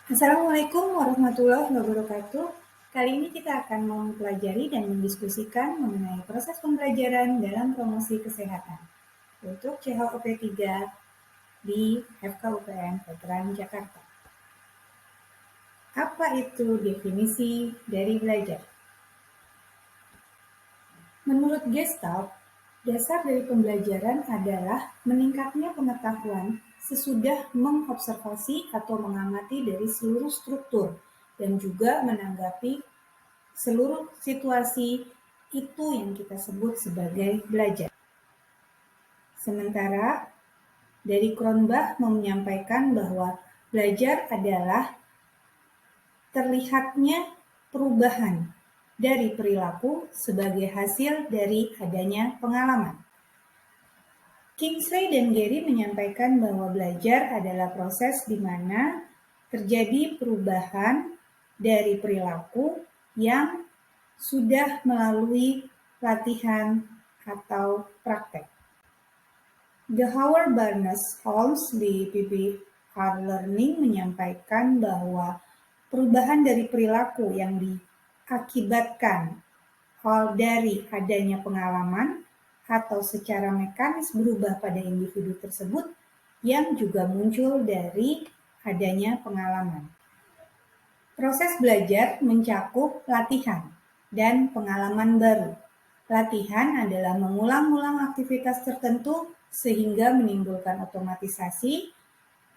Assalamualaikum warahmatullahi wabarakatuh. Kali ini kita akan mempelajari dan mendiskusikan mengenai proses pembelajaran dalam promosi kesehatan untuk CHOP3 di FKUPN Veteran Jakarta. Apa itu definisi dari belajar? Menurut Gestalt, dasar dari pembelajaran adalah meningkatnya pengetahuan sesudah mengobservasi atau mengamati dari seluruh struktur dan juga menanggapi seluruh situasi itu yang kita sebut sebagai belajar. Sementara dari Cronbach menyampaikan bahwa belajar adalah terlihatnya perubahan dari perilaku sebagai hasil dari adanya pengalaman. Kingsley dan Gary menyampaikan bahwa belajar adalah proses di mana terjadi perubahan dari perilaku yang sudah melalui latihan atau praktek. The Howard Barnes Holmes di PPR Learning menyampaikan bahwa perubahan dari perilaku yang diakibatkan dari adanya pengalaman atau secara mekanis berubah pada individu tersebut yang juga muncul dari adanya pengalaman. Proses belajar mencakup latihan dan pengalaman baru. Latihan adalah mengulang-ulang aktivitas tertentu sehingga menimbulkan otomatisasi,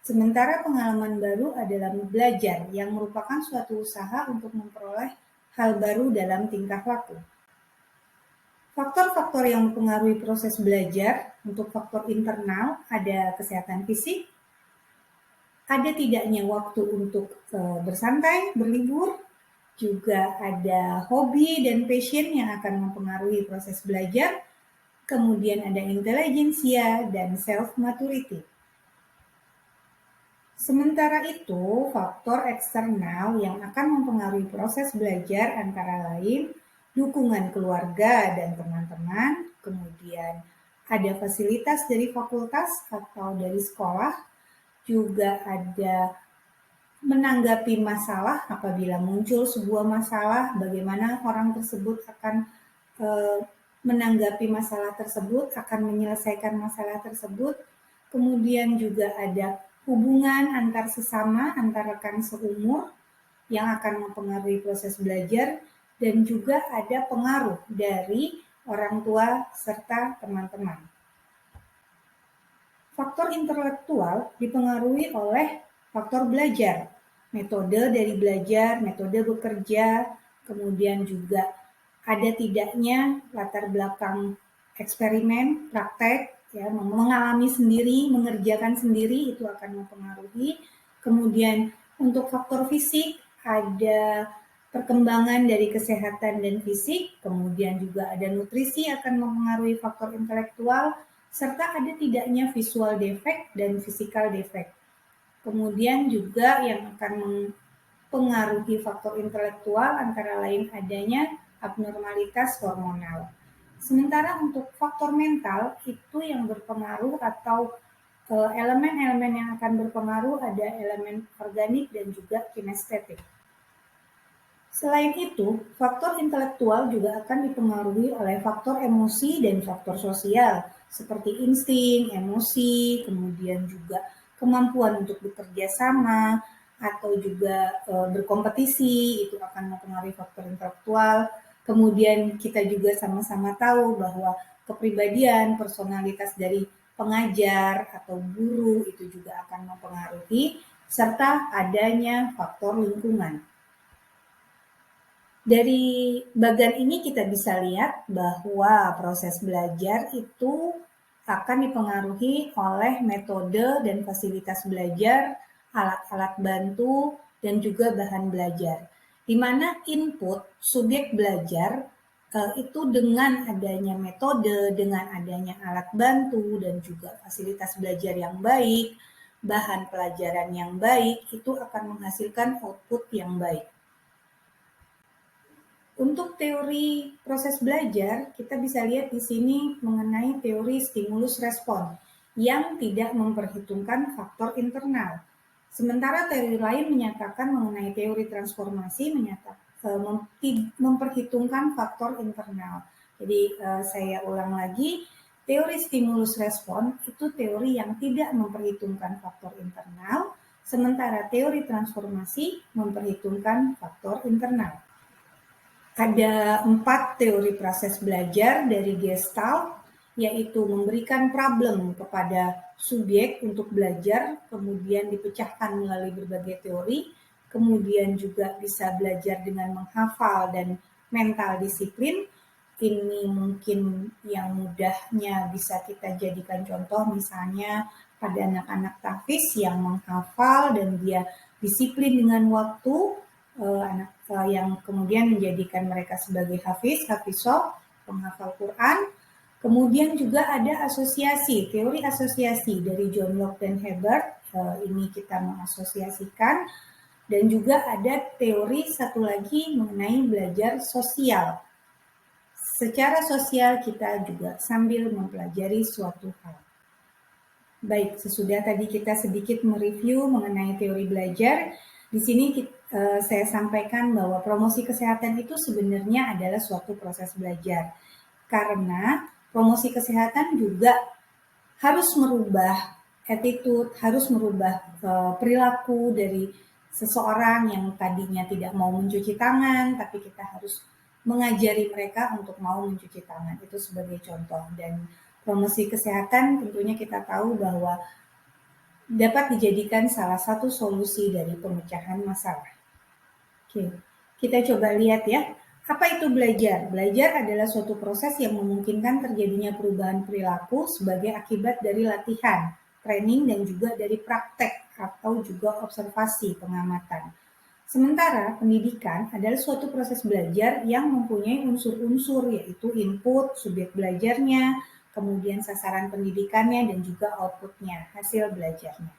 sementara pengalaman baru adalah belajar yang merupakan suatu usaha untuk memperoleh hal baru dalam tingkah laku. Faktor-faktor yang mempengaruhi proses belajar untuk faktor internal ada kesehatan fisik, ada tidaknya waktu untuk bersantai, berlibur, juga ada hobi dan passion yang akan mempengaruhi proses belajar, kemudian ada intelijensia dan self-maturity. Sementara itu, faktor eksternal yang akan mempengaruhi proses belajar antara lain dukungan keluarga dan teman-teman, kemudian ada fasilitas dari fakultas atau dari sekolah, juga ada menanggapi masalah apabila muncul sebuah masalah, bagaimana orang tersebut akan menanggapi masalah tersebut, akan menyelesaikan masalah tersebut. Kemudian juga ada hubungan antar sesama, antar rekan seumur yang akan mempengaruhi proses belajar, dan juga ada pengaruh dari orang tua serta teman-teman. Faktor intelektual dipengaruhi oleh faktor belajar, metode dari belajar, metode bekerja, kemudian juga ada tidaknya latar belakang eksperimen, praktek, ya, mengalami sendiri, mengerjakan sendiri, itu akan mempengaruhi. Kemudian untuk faktor fisik ada perkembangan dari kesehatan dan fisik, kemudian juga ada nutrisi akan mempengaruhi faktor intelektual, serta ada tidaknya visual defect dan physical defect. Kemudian juga yang akan mempengaruhi faktor intelektual antara lain adanya abnormalitas hormonal. Sementara untuk faktor mental itu yang berpengaruh atau elemen-elemen yang akan berpengaruh ada elemen organik dan juga kinestetik. Selain itu, faktor intelektual juga akan dipengaruhi oleh faktor emosi dan faktor sosial, seperti insting, emosi, kemudian juga kemampuan untuk bekerja sama, atau juga berkompetisi, itu akan mempengaruhi faktor intelektual. Kemudian kita juga sama-sama tahu bahwa kepribadian, personalitas dari pengajar atau guru itu juga akan mempengaruhi, serta adanya faktor lingkungan. Dari bagian ini kita bisa lihat bahwa proses belajar itu akan dipengaruhi oleh metode dan fasilitas belajar, alat-alat bantu, dan juga bahan belajar. Di mana input subjek belajar itu dengan adanya metode, dengan adanya alat bantu, dan juga fasilitas belajar yang baik, bahan pelajaran yang baik, itu akan menghasilkan output yang baik. Untuk teori proses belajar, kita bisa lihat di sini mengenai teori stimulus respon yang tidak memperhitungkan faktor internal. Sementara teori lain menyatakan mengenai teori transformasi memperhitungkan faktor internal. Jadi saya ulang lagi, teori stimulus respon itu teori yang tidak memperhitungkan faktor internal, sementara teori transformasi memperhitungkan faktor internal. Ada 4 teori proses belajar dari Gestalt, yaitu memberikan problem kepada subjek untuk belajar, kemudian dipecahkan melalui berbagai teori, kemudian juga bisa belajar dengan menghafal dan mental disiplin. Ini mungkin yang mudahnya bisa kita jadikan contoh, misalnya pada anak-anak tahfiz yang menghafal dan dia disiplin dengan waktu, anak yang kemudian menjadikan mereka sebagai hafizah, penghafal Quran. Kemudian juga ada asosiasi, teori asosiasi dari John Locke dan Hebert. Ini kita mengasosiasikan. Dan juga ada teori satu lagi mengenai belajar sosial. Secara sosial kita juga sambil mempelajari suatu hal. Baik, sesudah tadi kita sedikit mereview mengenai teori belajar, di sini saya sampaikan bahwa promosi kesehatan itu sebenarnya adalah suatu proses belajar. Karena promosi kesehatan juga harus merubah attitude, harus merubah perilaku dari seseorang yang tadinya tidak mau mencuci tangan, tapi kita harus mengajari mereka untuk mau mencuci tangan. Itu sebagai contoh. Dan promosi kesehatan tentunya kita tahu bahwa dapat dijadikan salah satu solusi dari pemecahan masalah. Oke, kita coba lihat ya. Apa itu belajar? Belajar adalah suatu proses yang memungkinkan terjadinya perubahan perilaku sebagai akibat dari latihan, training, dan juga dari praktek atau juga observasi pengamatan. Sementara pendidikan adalah suatu proses belajar yang mempunyai unsur-unsur, yaitu input, subjek belajarnya, kemudian sasaran pendidikannya, dan juga outputnya, hasil belajarnya.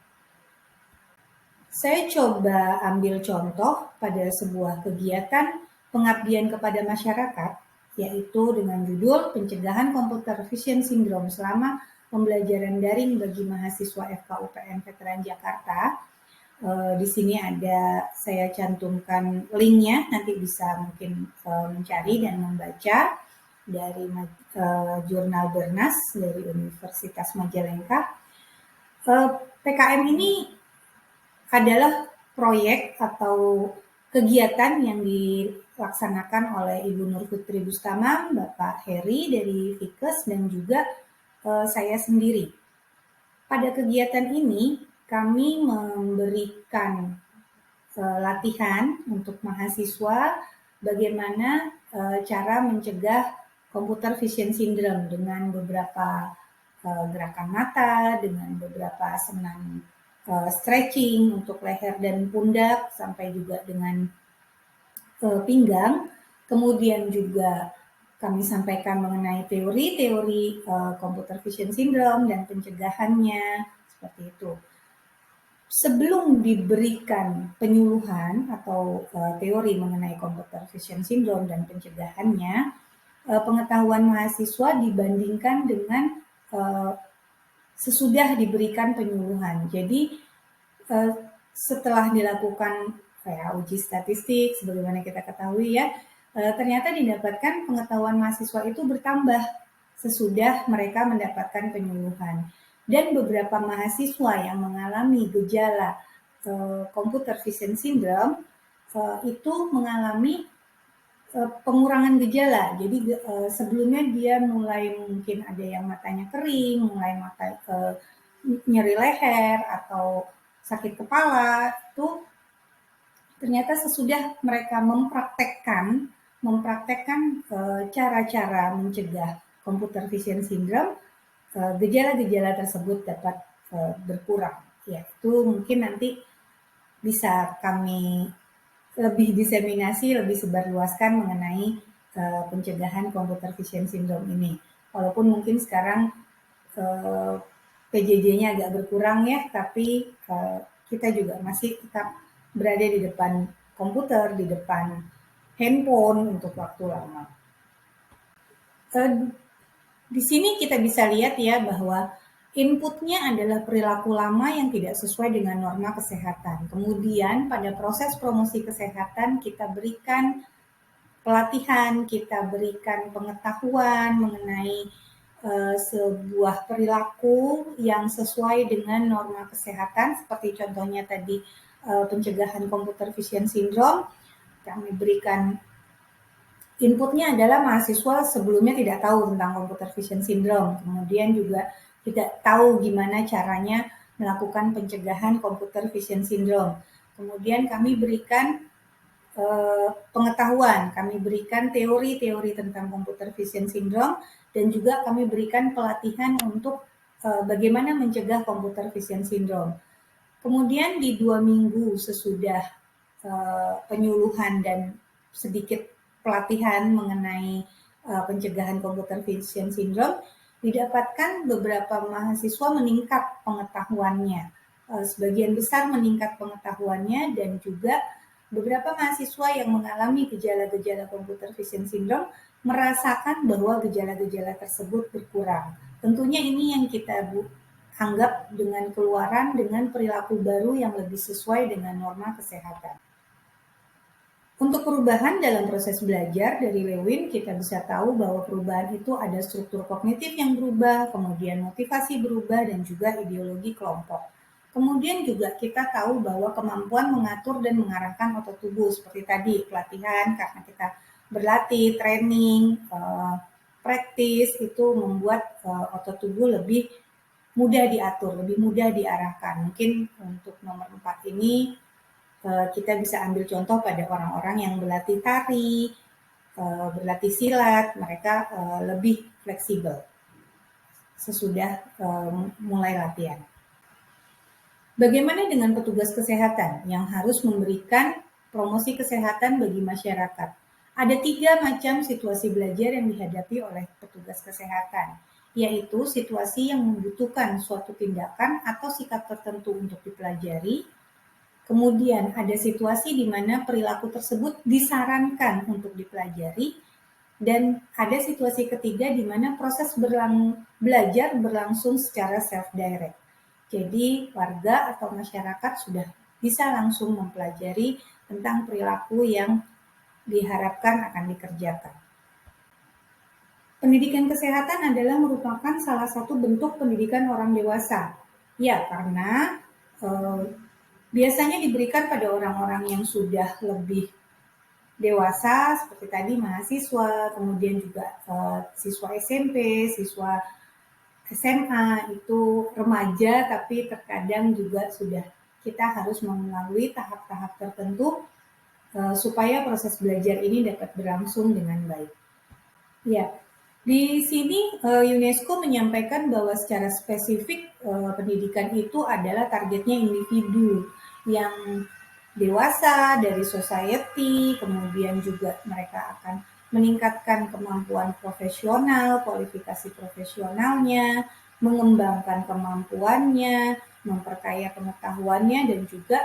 Saya coba ambil contoh pada sebuah kegiatan pengabdian kepada masyarakat, yaitu dengan judul Pencegahan Computer Vision Syndrome selama pembelajaran daring bagi mahasiswa FKUPN Veteran Jakarta. Di sini ada saya cantumkan linknya, nanti bisa mungkin mencari dan membaca dari jurnal Bernas dari Universitas Majalengka. PKM ini adalah proyek atau kegiatan yang dilaksanakan oleh Ibu Nur Putri Bustamam, Bapak Heri dari Fikes, dan juga saya sendiri. Pada kegiatan ini kami memberikan latihan untuk mahasiswa bagaimana cara mencegah computer vision syndrome dengan beberapa gerakan mata, dengan beberapa senam stretching untuk leher dan pundak, sampai juga dengan pinggang. Kemudian juga kami sampaikan mengenai teori-teori computer vision syndrome dan pencegahannya, seperti itu. Sebelum diberikan penyuluhan atau teori mengenai computer vision syndrome dan pencegahannya, pengetahuan mahasiswa dibandingkan dengan sesudah diberikan penyuluhan. Jadi setelah dilakukan uji statistik, sebagaimana kita ketahui ya, ternyata didapatkan pengetahuan mahasiswa itu bertambah sesudah mereka mendapatkan penyuluhan. Dan beberapa mahasiswa yang mengalami gejala computer vision syndrome itu mengalami pengurangan gejala. Jadi sebelumnya dia mulai mungkin ada yang matanya kering, mulai nyeri leher atau sakit kepala, itu ternyata sesudah mereka mempraktekkan cara-cara mencegah computer vision syndrome, gejala-gejala tersebut dapat berkurang. Ya, itu mungkin nanti bisa kami lebih diseminasi, lebih sebarluaskan mengenai pencegahan computer vision syndrome ini. Walaupun mungkin sekarang PJJ-nya agak berkurang ya, tapi kita juga masih tetap berada di depan komputer, di depan handphone untuk waktu lama. Di sini kita bisa lihat ya bahwa Inputnya adalah perilaku lama yang tidak sesuai dengan norma kesehatan. Kemudian pada proses promosi kesehatan kita berikan pelatihan, kita berikan pengetahuan mengenai sebuah perilaku yang sesuai dengan norma kesehatan, seperti contohnya tadi pencegahan computer vision syndrome. Kami berikan inputnya adalah mahasiswa sebelumnya tidak tahu tentang computer vision syndrome, kemudian juga tidak tahu gimana caranya melakukan pencegahan computer vision syndrome. Kemudian kami berikan pengetahuan, kami berikan teori-teori tentang computer vision syndrome, dan juga kami berikan pelatihan untuk bagaimana mencegah computer vision syndrome. Kemudian di 2 minggu sesudah penyuluhan dan sedikit pelatihan mengenai pencegahan computer vision syndrome, didapatkan beberapa mahasiswa meningkat pengetahuannya. Sebagian besar meningkat pengetahuannya, dan juga beberapa mahasiswa yang mengalami gejala-gejala computer vision syndrome merasakan bahwa gejala-gejala tersebut berkurang. Tentunya ini yang kita anggap dengan keluaran dengan perilaku baru yang lebih sesuai dengan norma kesehatan. Untuk perubahan dalam proses belajar dari Lewin, kita bisa tahu bahwa perubahan itu ada struktur kognitif yang berubah, kemudian motivasi berubah, dan juga ideologi kelompok. Kemudian juga kita tahu bahwa kemampuan mengatur dan mengarahkan otot tubuh, seperti tadi pelatihan, karena kita berlatih, training, praktis, itu membuat otot tubuh lebih mudah diatur, lebih mudah diarahkan. Mungkin untuk nomor 4 ini kita bisa ambil contoh pada orang-orang yang berlatih tari, berlatih silat, mereka lebih fleksibel sesudah mulai latihan. Bagaimana dengan petugas kesehatan yang harus memberikan promosi kesehatan bagi masyarakat? Ada 3 macam situasi belajar yang dihadapi oleh petugas kesehatan, yaitu situasi yang membutuhkan suatu tindakan atau sikap tertentu untuk dipelajari. Kemudian ada situasi di mana perilaku tersebut disarankan untuk dipelajari, dan ada situasi ketiga di mana proses belajar berlangsung secara self-direct. Jadi warga atau masyarakat sudah bisa langsung mempelajari tentang perilaku yang diharapkan akan dikerjakan. Pendidikan kesehatan adalah merupakan salah satu bentuk pendidikan orang dewasa. Ya, karena biasanya diberikan pada orang-orang yang sudah lebih dewasa, seperti tadi mahasiswa, kemudian juga siswa SMP, siswa SMA, itu remaja, tapi terkadang juga sudah kita harus melalui tahap-tahap tertentu supaya proses belajar ini dapat berlangsung dengan baik. Ya, di sini UNESCO menyampaikan bahwa secara spesifik pendidikan itu adalah targetnya individu yang dewasa dari society, kemudian juga mereka akan meningkatkan kemampuan profesional, kualifikasi profesionalnya, mengembangkan kemampuannya, memperkaya pengetahuannya, dan juga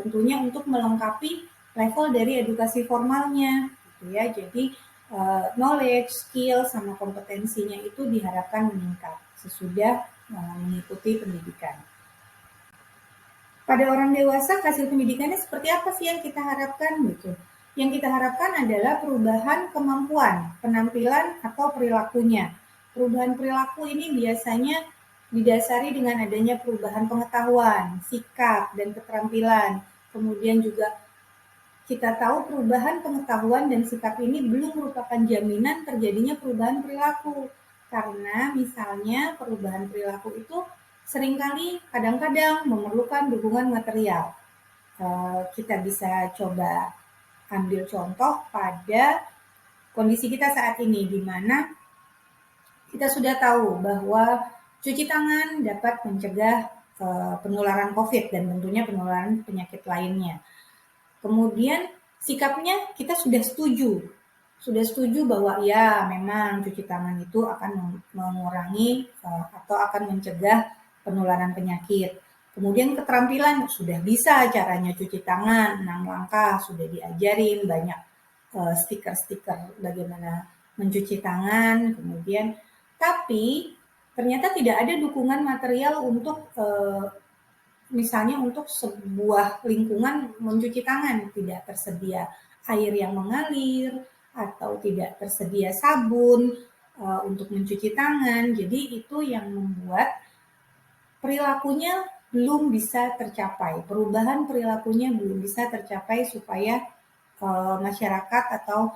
tentunya untuk melengkapi level dari edukasi formalnya, gitu ya. Jadi knowledge, skill, sama kompetensinya itu diharapkan meningkat sesudah mengikuti pendidikan. Pada orang dewasa, hasil pendidikannya seperti apa sih yang kita harapkan gitu? Yang kita harapkan adalah perubahan kemampuan, penampilan, atau perilakunya. Perubahan perilaku ini biasanya didasari dengan adanya perubahan pengetahuan, sikap, dan keterampilan. Kemudian juga kita tahu perubahan pengetahuan dan sikap ini belum merupakan jaminan terjadinya perubahan perilaku. Karena misalnya perubahan perilaku itu seringkali kadang-kadang memerlukan dukungan material. Kita bisa coba ambil contoh pada kondisi kita saat ini, di mana kita sudah tahu bahwa cuci tangan dapat mencegah penularan COVID dan tentunya penularan penyakit lainnya. Kemudian sikapnya kita sudah setuju bahwa ya memang cuci tangan itu akan mengurangi atau akan mencegah penularan penyakit. Kemudian keterampilan sudah bisa caranya cuci tangan, 6 langkah sudah diajarin, banyak stiker-stiker bagaimana mencuci tangan. Kemudian tapi ternyata tidak ada dukungan material untuk misalnya untuk sebuah lingkungan mencuci tangan, tidak tersedia air yang mengalir atau tidak tersedia sabun untuk mencuci tangan. Jadi itu yang membuat perilakunya belum bisa tercapai, perubahan perilakunya belum bisa tercapai supaya masyarakat atau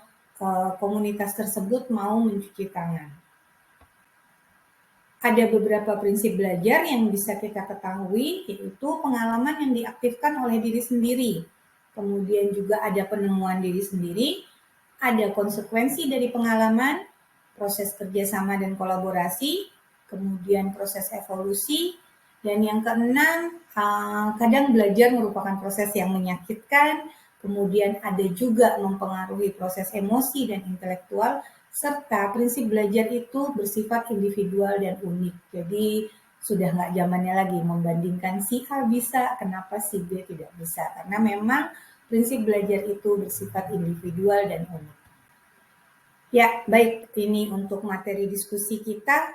komunitas tersebut mau mencuci tangan. Ada beberapa prinsip belajar yang bisa kita ketahui, yaitu pengalaman yang diaktifkan oleh diri sendiri. Kemudian juga ada penemuan diri sendiri, ada konsekuensi dari pengalaman, proses kerjasama dan kolaborasi, kemudian proses evolusi, dan yang keenam, kadang belajar merupakan proses yang menyakitkan, kemudian ada juga mempengaruhi proses emosi dan intelektual, serta prinsip belajar itu bersifat individual dan unik. Jadi sudah nggak zamannya lagi membandingkan si A bisa, kenapa si B tidak bisa. Karena memang prinsip belajar itu bersifat individual dan unik. Ya, baik. Ini untuk materi diskusi kita.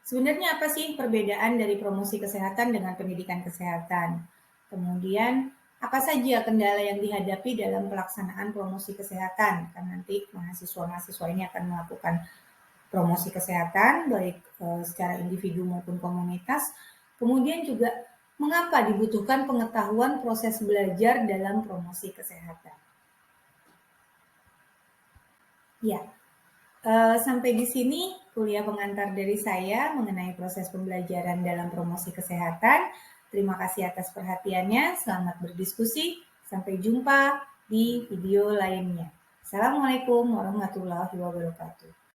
Sebenarnya apa sih perbedaan dari promosi kesehatan dengan pendidikan kesehatan? Kemudian, apa saja kendala yang dihadapi dalam pelaksanaan promosi kesehatan? Kan nanti mahasiswa-mahasiswa ini akan melakukan promosi kesehatan, baik secara individu maupun komunitas. Kemudian juga, mengapa dibutuhkan pengetahuan proses belajar dalam promosi kesehatan? Ya, sampai di sini kuliah pengantar dari saya mengenai proses pembelajaran dalam promosi kesehatan. Terima kasih atas perhatiannya, selamat berdiskusi, sampai jumpa di video lainnya. Assalamualaikum warahmatullahi wabarakatuh.